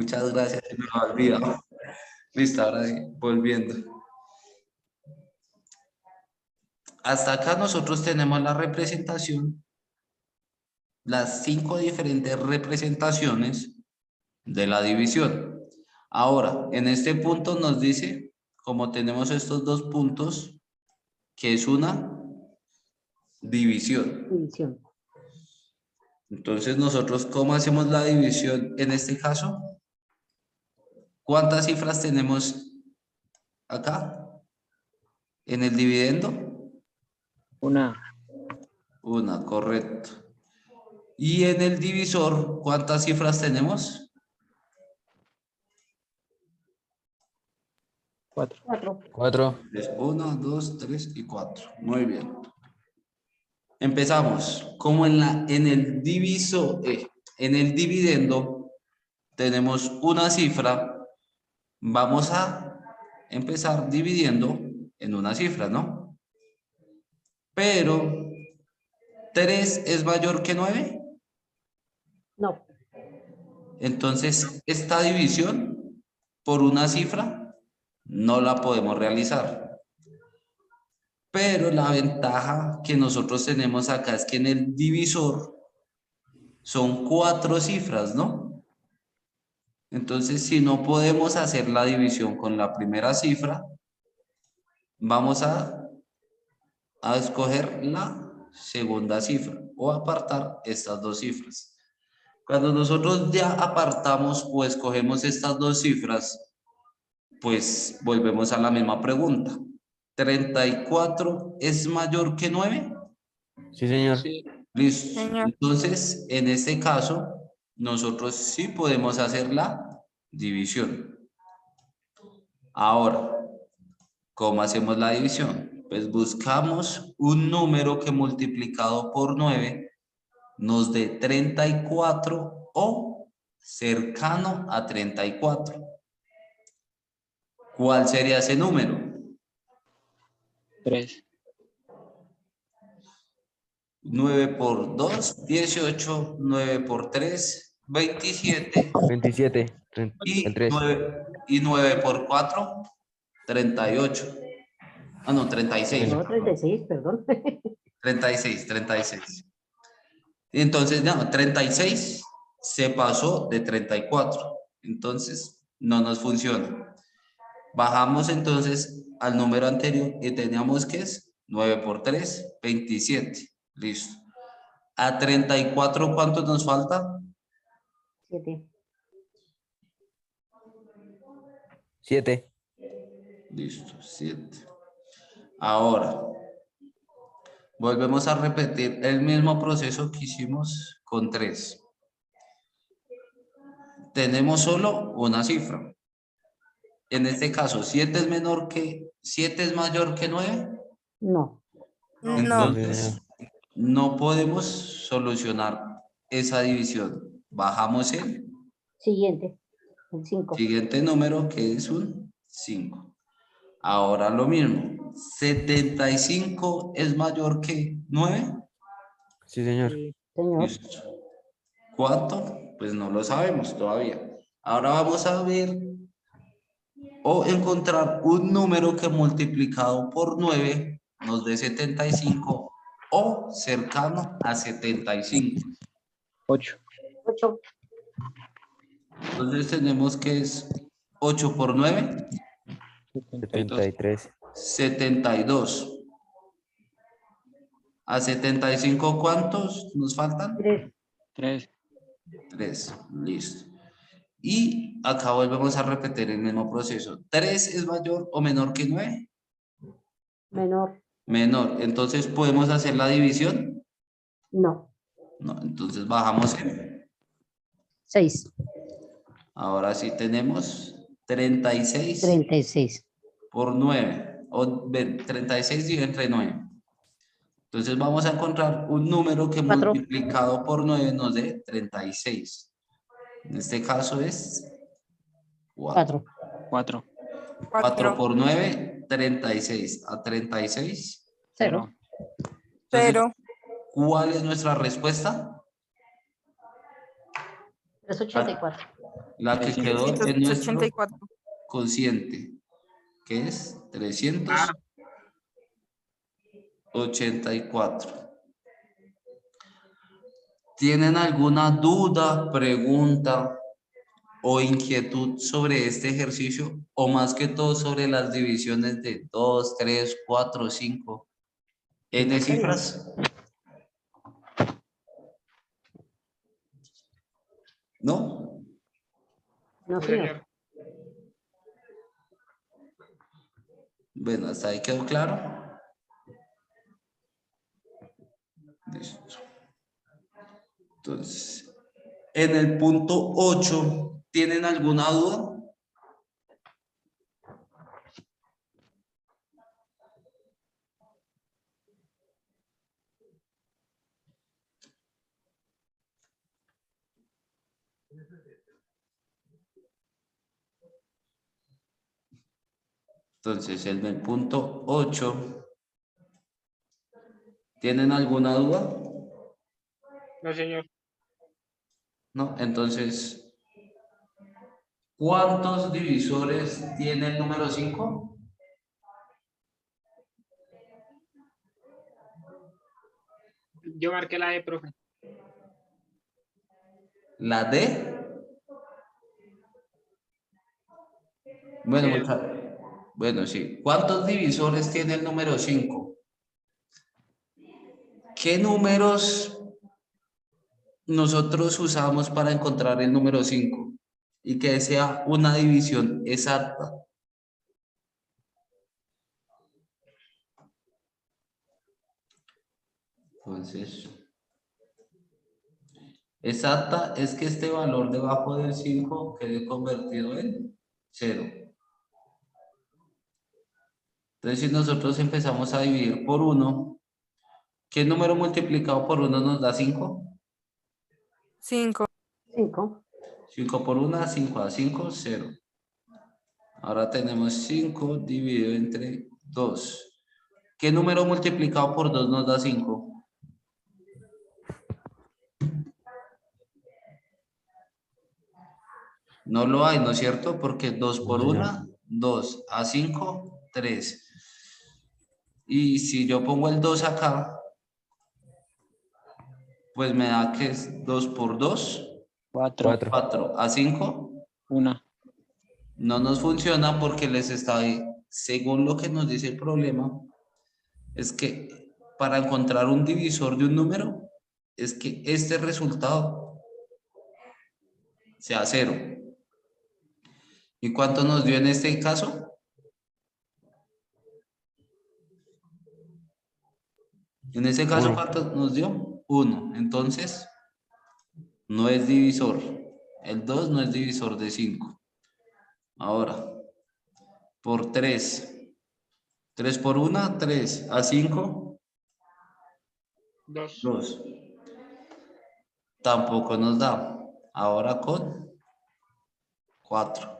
Muchas gracias, se me lo ha olvidado. Listo, ahora sí, volviendo. Hasta acá nosotros tenemos la representación, las 5 diferentes representaciones de la división. Ahora, en este punto nos dice, como tenemos estos dos puntos, que es una división. División. Entonces, nosotros, ¿cómo hacemos la división en este caso? ¿Cuántas cifras tenemos acá en el dividendo? Una. Una, correcto. Y en el divisor, ¿cuántas cifras tenemos? 4. 4. 4. 1, 2, 3 y 4. Muy bien. Empezamos. Como en el en el dividendo tenemos una cifra, vamos a empezar dividiendo en una cifra, ¿no? Pero 3 es mayor que 9. No. Entonces, esta división por una cifra no la podemos realizar. Pero la ventaja que nosotros tenemos acá es que en el divisor son 4 cifras, ¿no? Entonces, si no podemos hacer la división con la primera cifra, vamos a escoger la segunda cifra o apartar estas dos cifras. Cuando nosotros ya apartamos o escogemos estas dos cifras, pues volvemos a la misma pregunta. ¿34 es mayor que 9? Sí, señor. Sí, Listo. señor. Entonces, en este caso, nosotros sí podemos hacer la división. Ahora, ¿cómo hacemos la división? Pues buscamos un número que multiplicado por 9 nos dé 34 o cercano a 34. ¿Cuál sería ese número? 3. 9 por 2, 18, 9 por 3, 27 27. El y 3. 9 por 4, 38. Ah, no, 36. No, 36, perdón. 36, 36. Entonces, no, 36 se pasó de 34. Entonces, no nos funciona. Bajamos entonces al número anterior y teníamos que es 9 por 3, 27. Listo. A 34, ¿cuánto nos falta? 7. 7. Listo, 7. Ahora, volvemos a repetir el mismo proceso que hicimos con 3. Tenemos solo una cifra. En este caso, 7 es mayor que 9. No. No. Entonces, no podemos solucionar esa división. Bajamos el Siguiente. El 5. siguiente número, que es un 5. Ahora lo mismo. 75 es mayor que 9. Sí, señor. Sí, señor. Listo. ¿Cuánto? Pues no lo sabemos todavía. Ahora vamos a ver o encontrar un número que multiplicado por 9 nos dé 75 o cercano a 75. 8. 8. Entonces tenemos que es 8 por 9, 73. 72. A 75, ¿cuántos nos faltan? 3. 3. 3. Listo. Y acá volvemos a repetir el mismo proceso. ¿3 es mayor o menor que 9? Menor. Menor. Entonces, ¿podemos hacer la división? No. No. Entonces, bajamos en. 6. Ahora sí tenemos 36 36. por 9. O 36 y entre 9. Entonces, vamos a encontrar un número que 4. multiplicado por 9 nos dé 36. En este caso es 4. 4. 4. 4 por 9, 36. A 36. 0. Entonces, Pero, ¿cuál es nuestra respuesta? 384. La que quedó en nuestro 384. cociente, que es 384. ¿Tienen alguna duda, pregunta o inquietud sobre este ejercicio? O más que todo sobre las divisiones de 2, 3, 4, 5 n cifras. ¿No? No, señor. Bueno, hasta ahí quedó claro. Listo. Entonces, en el punto 8, ¿tienen alguna duda? Entonces, en el punto 8, ¿tienen alguna duda? No, señor. No, entonces, ¿cuántos divisores tiene el número 5? Yo marqué la E, profe. ¿La D? Bueno, Sí. bueno, sí. ¿Cuántos divisores tiene el número 5? ¿Qué números nosotros usamos para encontrar el número 5? Y que sea una división exacta. Entonces, exacta es que este valor debajo del 5 quede convertido en 0. Entonces, si nosotros empezamos a dividir por 1, ¿qué número multiplicado por 1 nos da 5? 5. 5. 5 por 1, 5 a 5, 0. Ahora tenemos 5 dividido entre 2. ¿Qué número multiplicado por 2 nos da 5? No lo hay, ¿no es cierto? Porque 2 por No, señor. 1, 2 a 5, 3. Y si yo pongo el 2 acá, pues me da que es 2 por 2, 4. 4 a 5. 1. No nos funciona porque les está ahí, según lo que nos dice el problema, es que para encontrar un divisor de un número, es que este resultado sea 0. ¿Y cuánto nos dio en este caso? En ese caso, Uno. ¿cuánto nos dio? 1. Entonces, no es divisor. El 2 no es divisor de 5. Ahora, por 3. 3 por 1, 3. A 5, 2. 2. Tampoco nos da. Ahora con 4.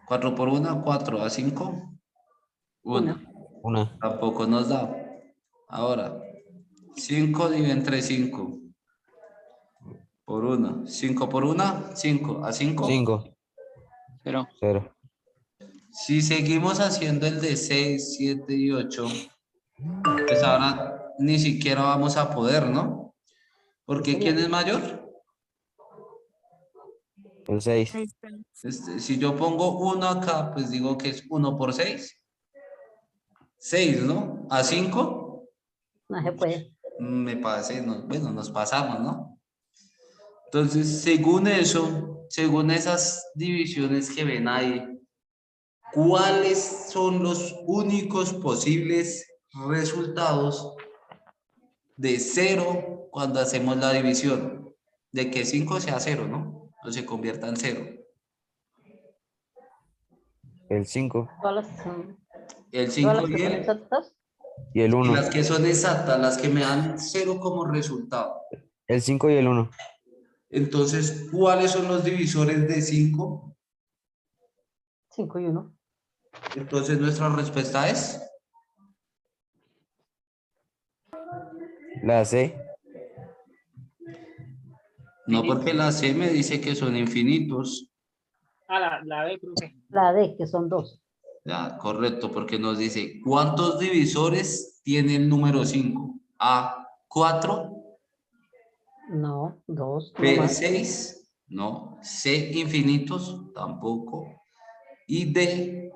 4 por 1, 4. A 5, 1. 1. Tampoco nos da. Ahora, 5 dividido entre 5 por 1. 5 por 1, 5. A 5. 5. 0. 0. Si seguimos haciendo el de 6, 7 y 8, pues ahora ni siquiera vamos a poder, ¿no? Porque ¿quién es mayor? El 6. Si yo pongo 1 acá, pues digo que es 1 por 6. 6, ¿no? A 5, No se puede. me parece, bueno, nos pasamos, ¿no? Entonces, según eso, según esas divisiones que ven ahí, ¿cuáles son los únicos posibles resultados de 0 cuando hacemos la división? De que 5 sea 0, ¿no? O se convierta en 0. El 5. Todas las, El todas 5 las que y son el... exactas. Y el Y 1. las que son exactas, las que me dan 0 como resultado. El 5 y el 1. Entonces, ¿cuáles son los divisores de 5? 5 y 1. Entonces, nuestra respuesta es... La C. No, porque la C me dice que son infinitos. Ah, la B, profe. La D, que son 2. Ya, correcto, porque nos dice, ¿cuántos divisores tiene el número 5? A, 4, No, 2, no B, más. 6, no, C, infinitos, tampoco, y D,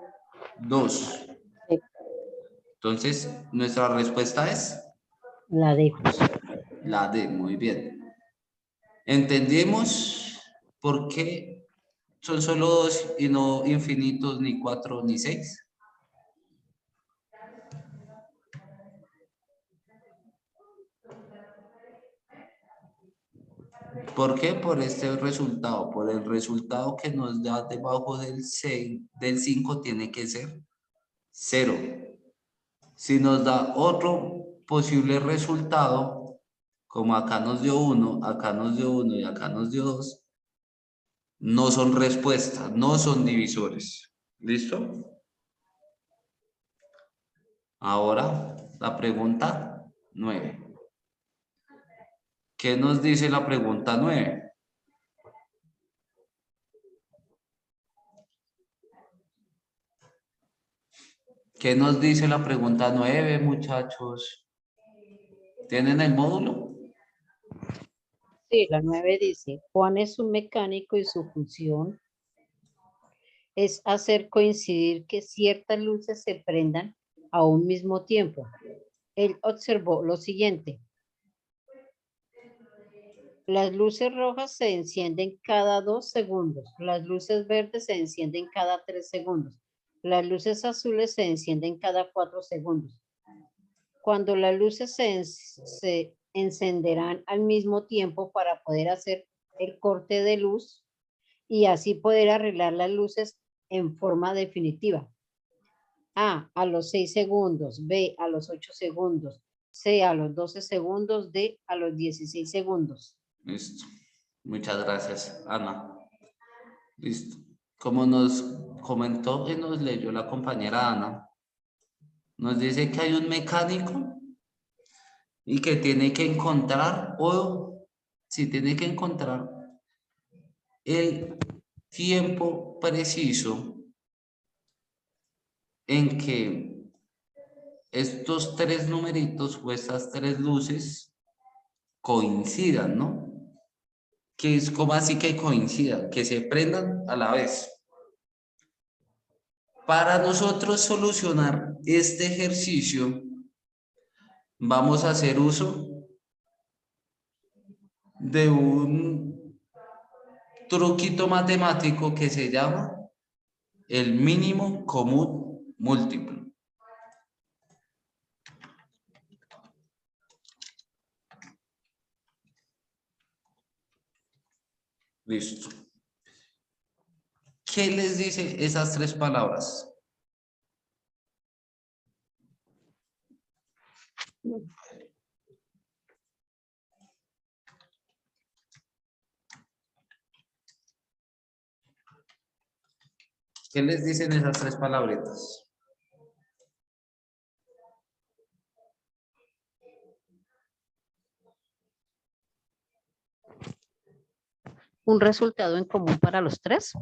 2. Sí, Entonces, nuestra respuesta es la D. la D, muy bien. ¿Entendemos por qué son solo 2 y no infinitos, ni 4, ni 6? ¿Por qué? Por este resultado, por el resultado que nos da debajo del 6, del 5 tiene que ser 0. Si nos da otro posible resultado, como acá nos dio 1, acá nos dio 1 y acá nos dio 2, no son respuestas, no son divisores. ¿Listo? Ahora la pregunta 9. ¿Qué nos dice la pregunta 9? ¿Qué nos dice la pregunta 9, muchachos? ¿Tienen el módulo? Sí, la 9 dice, Juan es un mecánico y su función es hacer coincidir que ciertas luces se prendan a un mismo tiempo. Él observó lo siguiente. Las luces rojas se encienden cada 2 segundos. Las luces verdes se encienden cada 3 segundos. Las luces azules se encienden cada 4 segundos. Cuando las luces se encenderán al mismo tiempo para poder hacer el corte de luz y así poder arreglar las luces en forma definitiva. A los 6 segundos, B a los 8 segundos, C a los 12 segundos, D a los 16 segundos. Listo. Muchas gracias, Ana. Listo. Como nos comentó y nos leyó la compañera Ana, nos dice que hay un mecánico y que tiene que encontrar, o si tiene que encontrar el tiempo preciso en que estos 3 numeritos o estas 3 luces coincidan, ¿no? Que es como así que coincidan, que se prendan a la vez. Para nosotros solucionar este ejercicio, vamos a hacer uso de un truquito matemático que se llama el mínimo común múltiplo. Listo. ¿Qué les dice esas 3 palabras? ¿Qué les dicen esas 3 palabritas? Un resultado en común para los 3.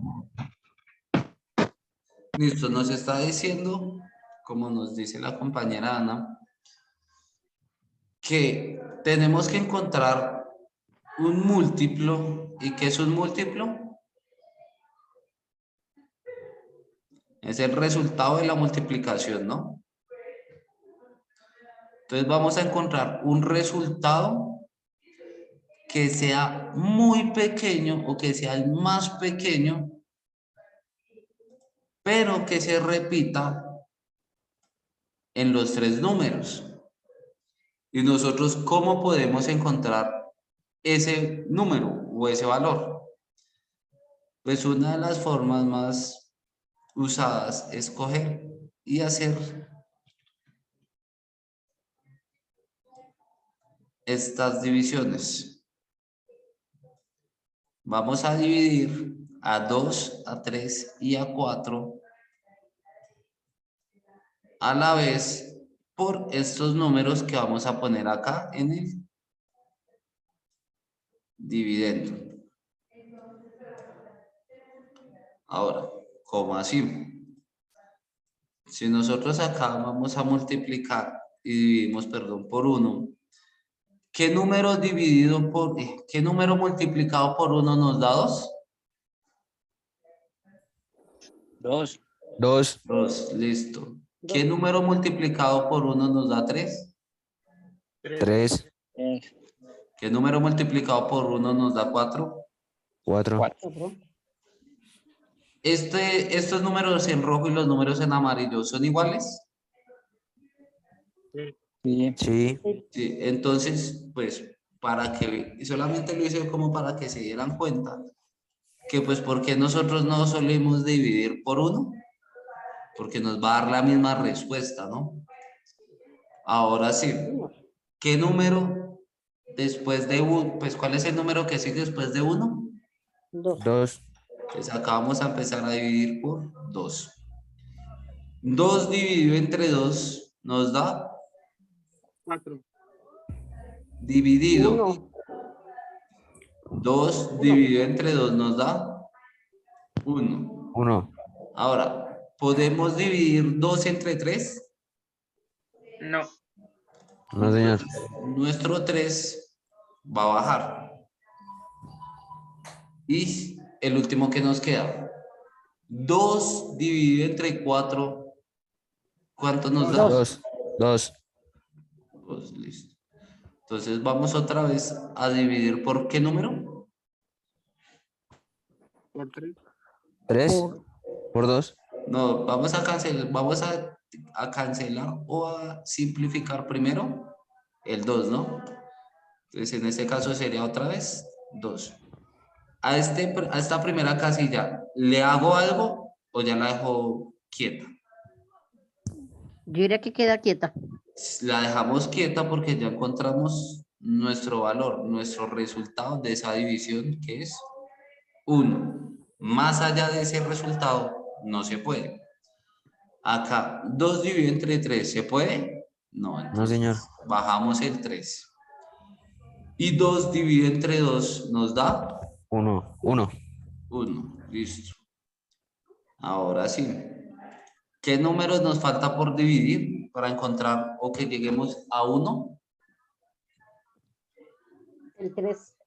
Listo, nos está diciendo, como nos dice la compañera Ana, que tenemos que encontrar un múltiplo. ¿Y qué es un múltiplo? Es el resultado de la multiplicación, ¿no? Entonces vamos a encontrar un resultado que sea muy pequeño o que sea el más pequeño, pero que se repita en los 3 números. Y nosotros, ¿cómo podemos encontrar ese número o ese valor? Pues una de las formas más usadas es coger y hacer estas divisiones. Vamos a dividir a 2, a 3 y a 4 a la vez por estos números que vamos a poner acá en el dividendo. Ahora, ¿cómo así? Si nosotros acá vamos a multiplicar y dividimos, perdón, por 1, ¿qué número dividido por, qué número multiplicado por 1 nos da 2? 2. 2. 2, listo. ¿Qué Dos. número multiplicado por 1 nos da 3? 3. ¿Qué número multiplicado por 1 nos da 4? 4. Cuatro. Estos números en rojo y los números en amarillo son iguales. Sí. Sí. Sí, entonces, pues, para que, y solamente lo hice como para que se dieran cuenta que, pues, ¿por qué nosotros no solemos dividir por 1? Porque nos va a dar la misma respuesta, ¿no? Ahora sí, ¿qué número después de 1? Pues, ¿cuál es el número que sigue después de 1? 2. 2. Pues acá vamos a empezar a dividir por 2. 2 dividido entre 2 nos da 4. dividido. 1. 2 dividido entre 2 nos da 1. 1. Ahora, ¿podemos dividir 2 entre 3? No. No, señor. Nuestro 3 va a bajar. Y el último que nos queda. 2 dividido entre 4. ¿Cuánto nos da? 2. 2. Pues listo. Entonces vamos otra vez a dividir por ¿qué número? Por 3. 3. Por 2. No, vamos a cancelar, a cancelar o a simplificar primero el 2, ¿no? Entonces en este caso sería otra vez 2. A esta primera casilla, ¿le hago algo o ya la dejo quieta? Yo diría que queda quieta. La dejamos quieta porque ya encontramos nuestro valor, nuestro resultado de esa división, que es 1. Más allá de ese resultado, no se puede. Acá, 2 dividido entre 3, ¿se puede? No, No, entonces señor. bajamos el 3. Y 2 dividido entre 2 nos da 1. 1. 1. Listo. Ahora sí. ¿Qué números nos falta por dividir para encontrar o que lleguemos a 1? El 3.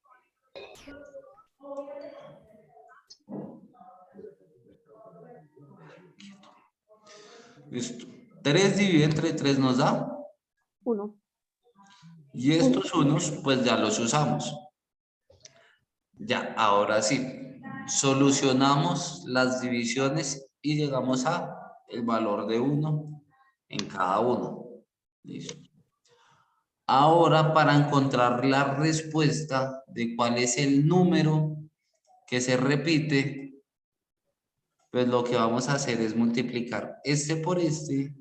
Listo. 3 dividido entre 3 nos da. 1. Y estos unos, pues ya los usamos. Ya, ahora sí. Solucionamos las divisiones y llegamos a el valor de 1 en cada uno. Listo. Ahora, para encontrar la respuesta de cuál es el número que se repite, pues lo que vamos a hacer es multiplicar este por este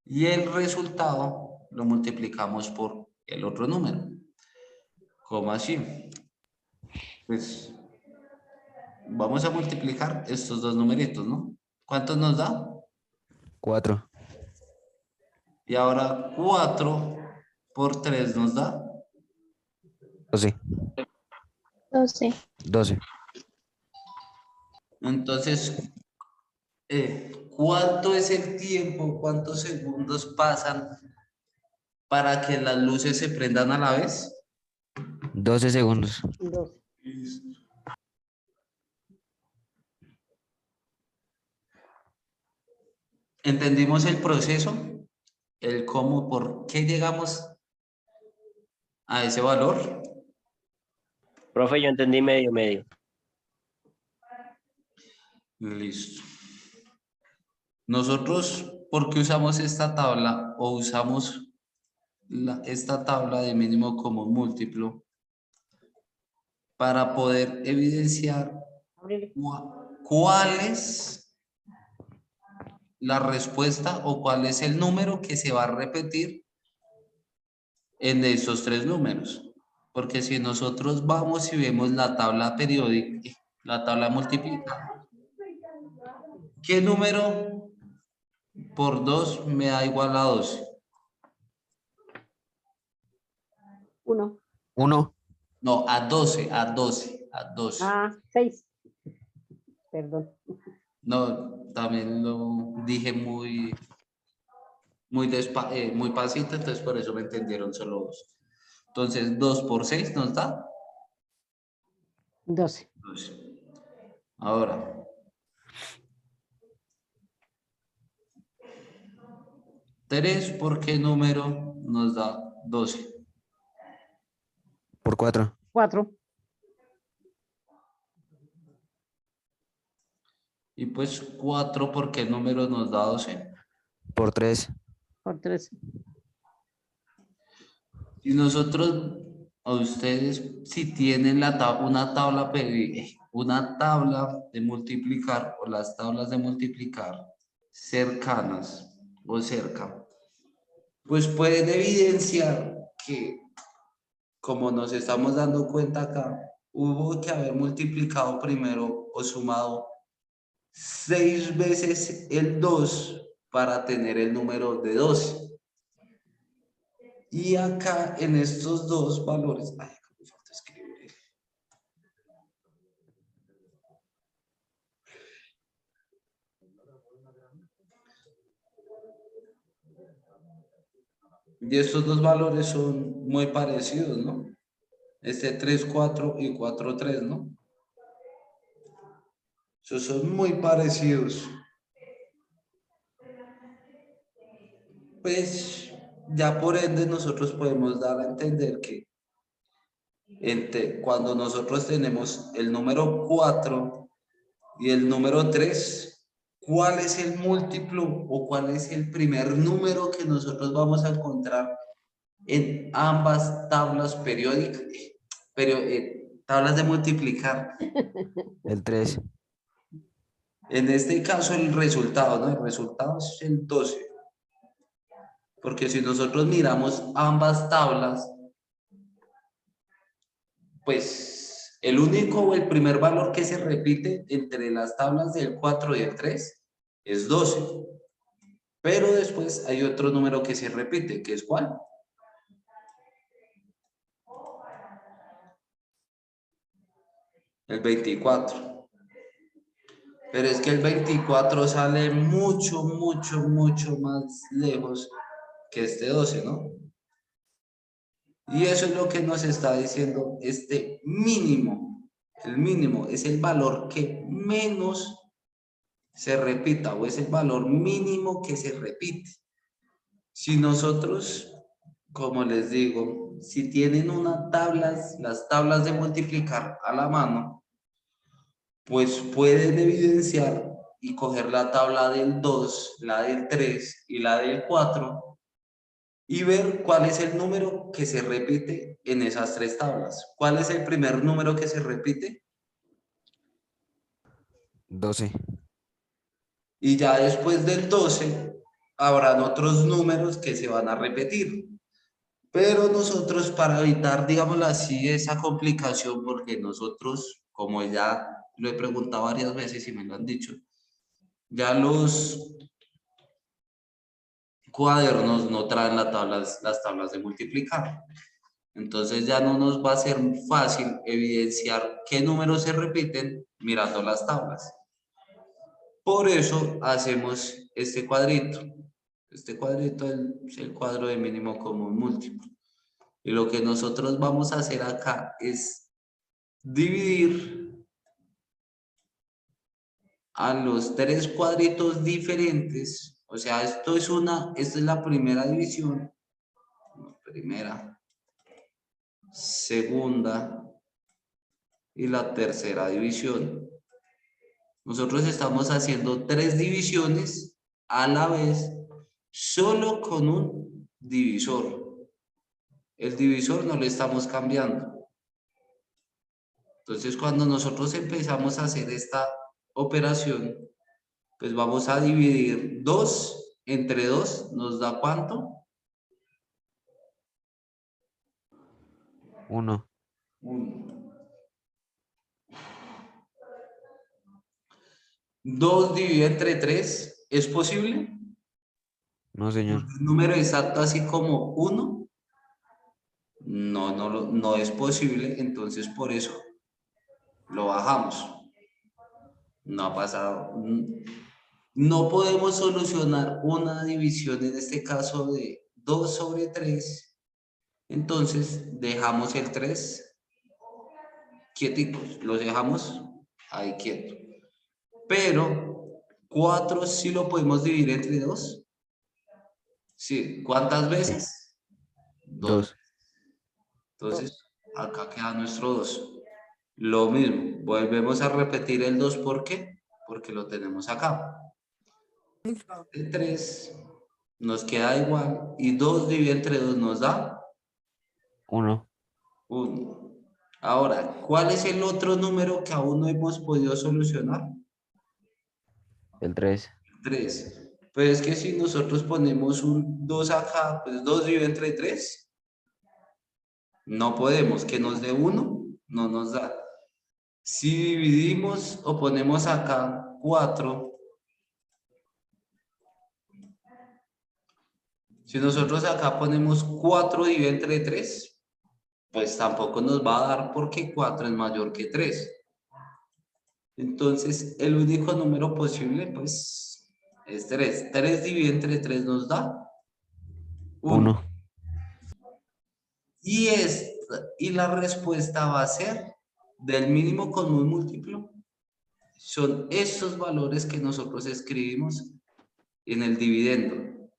y el resultado lo multiplicamos por el otro número. ¿Cómo así? Pues vamos a multiplicar estos dos numeritos, ¿no? ¿Cuántos nos da? 4. Y ahora 4 por 3 nos da 12. 12. 12. Entonces, ¿cuánto es el tiempo? ¿Cuántos segundos pasan para que las luces se prendan a la vez? 12 segundos. 2. ¿Entendimos el proceso? El cómo, por qué llegamos a ese valor. Profe, yo entendí medio. Listo. Nosotros, ¿por qué usamos esta tabla o usamos esta tabla de mínimo común múltiplo? Para poder evidenciar Ábrele. cuál es la respuesta o cuál es el número que se va a repetir en estos tres números. Porque si nosotros vamos y vemos la tabla periódica, la tabla multiplicada, ¿qué número por 2 me da igual a 12? 1. 1. No, a 12, a 12, a 12. Ah, 6. Perdón. No, también lo dije muy pasito, entonces por eso me entendieron solo 2. Entonces, 2 por 6 nos da 12. 12. Ahora, 3 por qué número nos da 12. Por 4. 4. Y pues 4 por qué número nos da 12. Por 3. Por 13. Y nosotros, a ustedes, si tienen una tabla de multiplicar o las tablas de multiplicar cercanas o cerca, pues pueden evidenciar que, como nos estamos dando cuenta acá, hubo que haber multiplicado primero o sumado 6 veces el 2 para tener el número de 12. Y acá en estos dos valores, ay, acá me falta escribir. Y estos dos valores son muy parecidos, ¿no? Este 3, 4 y 4, 3, ¿no? Esos son muy parecidos. Pues ya por ende nosotros podemos dar a entender que cuando nosotros tenemos el número 4 y el número 3, ¿cuál es el múltiplo o cuál es el primer número que nosotros vamos a encontrar en ambas tablas periódicas? Tablas de multiplicar. El 3. En este caso el resultado, ¿no? El resultado es el 12. Porque si nosotros miramos ambas tablas, pues el único o el primer valor que se repite entre las tablas del 4 y el 3 es 12. Pero después hay otro número que se repite, que es ¿cuál? El 24. Pero es que el 24 sale mucho, mucho, mucho más lejos que este 12, ¿no? Y eso es lo que nos está diciendo este mínimo. El mínimo es el valor que menos se repita o es el valor mínimo que se repite. Si nosotros, como les digo, si tienen las tablas de multiplicar a la mano, pues pueden evidenciar y coger la tabla del 2, la del 3 y la del 4 y ver cuál es el número que se repite en esas tres tablas. ¿Cuál es el primer número que se repite? 12. Y ya después del 12 habrán otros números que se van a repetir. Pero nosotros, para evitar, digámoslo así, esa complicación, porque nosotros, como ya lo he preguntado varias veces y me lo han dicho, ya los cuadernos no traen las tablas de multiplicar. Entonces ya no nos va a ser fácil evidenciar qué números se repiten mirando las tablas. Por eso hacemos este cuadrito. Este cuadrito es el cuadro de mínimo común múltiplo. Y lo que nosotros vamos a hacer acá es dividir a los tres cuadritos diferentes. O sea, esta es la primera división. Primera, segunda y la tercera división. Nosotros estamos haciendo tres divisiones a la vez, solo con un divisor. El divisor no lo estamos cambiando. Entonces, cuando nosotros empezamos a hacer esta operación, pues vamos a dividir 2 entre 2, ¿nos da cuánto? 1. 1. 2 dividido entre 3, ¿es posible? No, señor. Un número exacto así como 1. no es posible, entonces por eso lo bajamos. No ha pasado. No podemos solucionar una división, en este caso de 2 sobre 3. Entonces dejamos el 3 quieticos, los dejamos ahí quieto. Pero 4 sí lo podemos dividir entre 2. Sí, ¿cuántas veces? 2. 2. Entonces, acá queda nuestro 2. Lo mismo, volvemos a repetir el 2, ¿por qué? Porque lo tenemos acá. El 3 nos queda igual y 2 dividido entre 2 nos da 1. 1. Ahora, ¿cuál es el otro número que aún no hemos podido solucionar? El 3. 3. Pues es que si nosotros ponemos un 2 acá, pues 2 dividido entre 3, no podemos. Que nos dé 1, no nos da. Si dividimos o ponemos acá 4, si nosotros acá ponemos 4 dividido entre 3, pues tampoco nos va a dar porque 4 es mayor que 3. Entonces, el único número posible, pues, es 3. 3 dividido entre 3 nos da 1. 1. Y la respuesta va a ser del mínimo común múltiplo. Son estos valores que nosotros escribimos en el dividendo.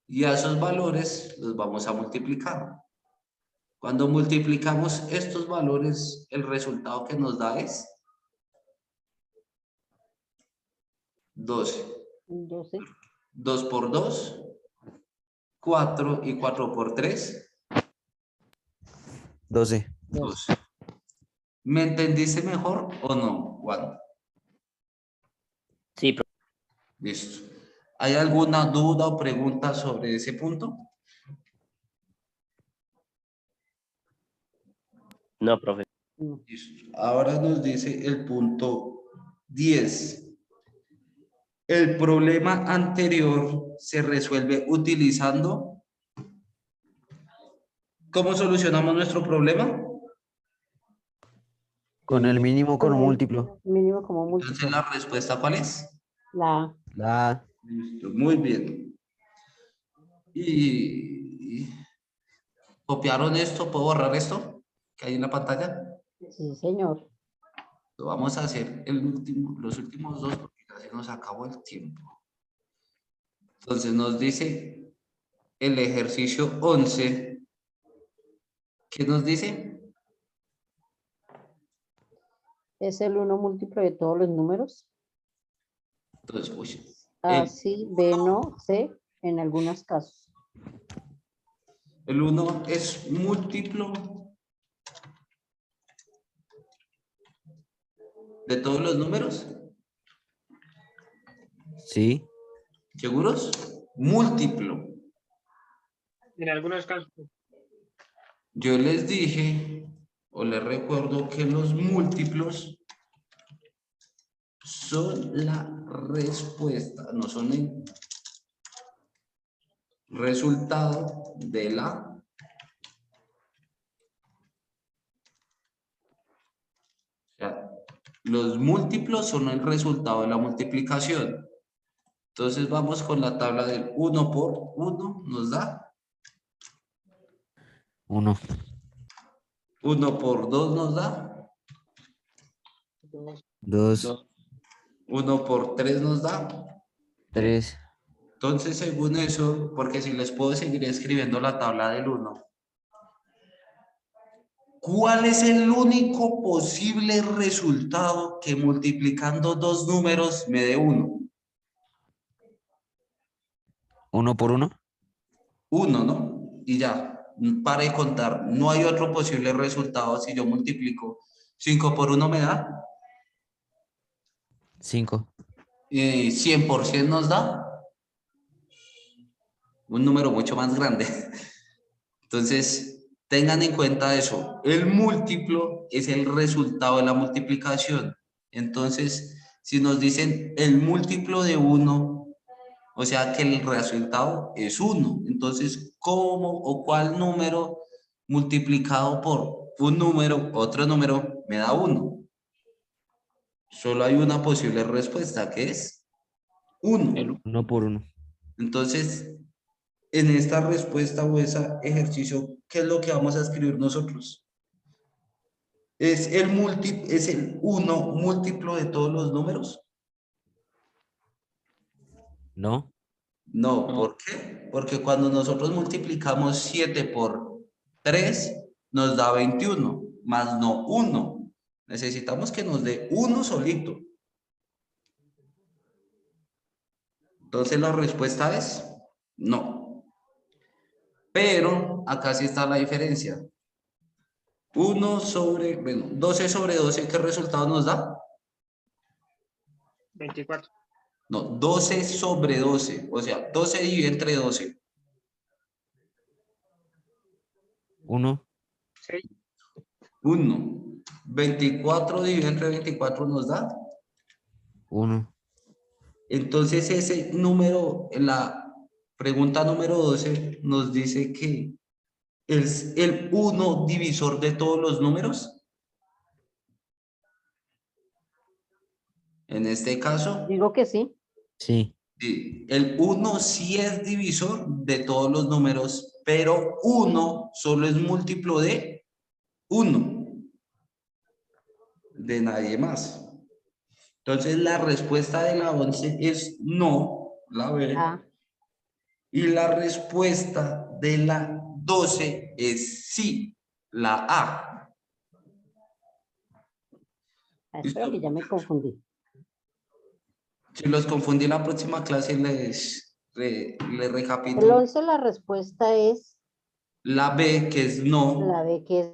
Y a esos valores los vamos a multiplicar. Cuando multiplicamos estos valores, el resultado que nos da es 12. 12. 2 por 2, 4 y 4 por 3, 12. 12. ¿Me entendiste mejor o no, Juan? Sí, profe. Listo. ¿Hay alguna duda o pregunta sobre ese punto? No, profe. No. Listo. Ahora nos dice el punto 10. El problema anterior se resuelve utilizando. ¿Cómo solucionamos nuestro problema? Con el mínimo con Con un el múltiplo. mínimo como Entonces, múltiplo. ¿la respuesta cuál es? La A. La A. Listo, muy bien. Y copiaron esto, ¿puedo borrar esto que hay en la pantalla? Sí, señor. Lo vamos a hacer los últimos dos porque ya se nos acabó el tiempo. Entonces nos dice el ejercicio 11. ¿Qué nos dice? Es el 1 múltiplo de todos los números. Entonces, uy, A sí, B no, C en algunos casos. el 1 es múltiplo de todos los números. Sí. ¿Seguros? Múltiplo. En algunos casos. Yo les dije, o les recuerdo que los múltiplos son la respuesta, no son el resultado de la los múltiplos son el resultado de la multiplicación. Entonces vamos con la tabla del 1 por 1, nos da 1. 1 por 2 nos da 2. 1 por 3 nos da. 3. Entonces, según eso, porque si les puedo seguir escribiendo la tabla del 1, ¿cuál es el único posible resultado que multiplicando dos números me dé 1? 1 por 1. 1, ¿no? Y ya, para de contar. No hay otro posible resultado si yo multiplico 5 por 1 me da 5. 100% nos da un número mucho más grande. Entonces, tengan en cuenta eso. El múltiplo es el resultado de la multiplicación. Entonces, si nos dicen el múltiplo de 1, o sea que el resultado es 1. Entonces, ¿cómo o cuál número multiplicado por un número, otro número, me da 1. Solo hay una posible respuesta, que es 1. 1 por 1. Entonces, en esta respuesta o ese ejercicio, ¿qué es lo que vamos a escribir nosotros? ¿Es el 1 múltiplo de todos los números? ¿No? No, ¿por qué? Porque cuando nosotros multiplicamos 7 por 3, nos da 21, más no 1. Necesitamos que nos dé 1 solito. Entonces la respuesta es no. Pero acá sí está la diferencia. 12 sobre 12, ¿qué resultado nos da? 24. No, 12 sobre 12. O sea, 12 dividido entre 12. 1. 6. 1. 24 dividido entre 24 nos da. 1. Entonces ese número, en la pregunta número 12, nos dice que es el 1 divisor de todos los números. En este caso, Digo que sí. Sí. sí, el 1 sí es divisor de todos los números, pero 1 solo es múltiplo de 1, de nadie más. Entonces la respuesta de la 11 es no, la B. Ah, Y la respuesta de la 12 es sí, la A. espero que ya me confundí. Si los confundí, la próxima clase les El recapitulo. 11 la respuesta es La B, que es no, la B, que es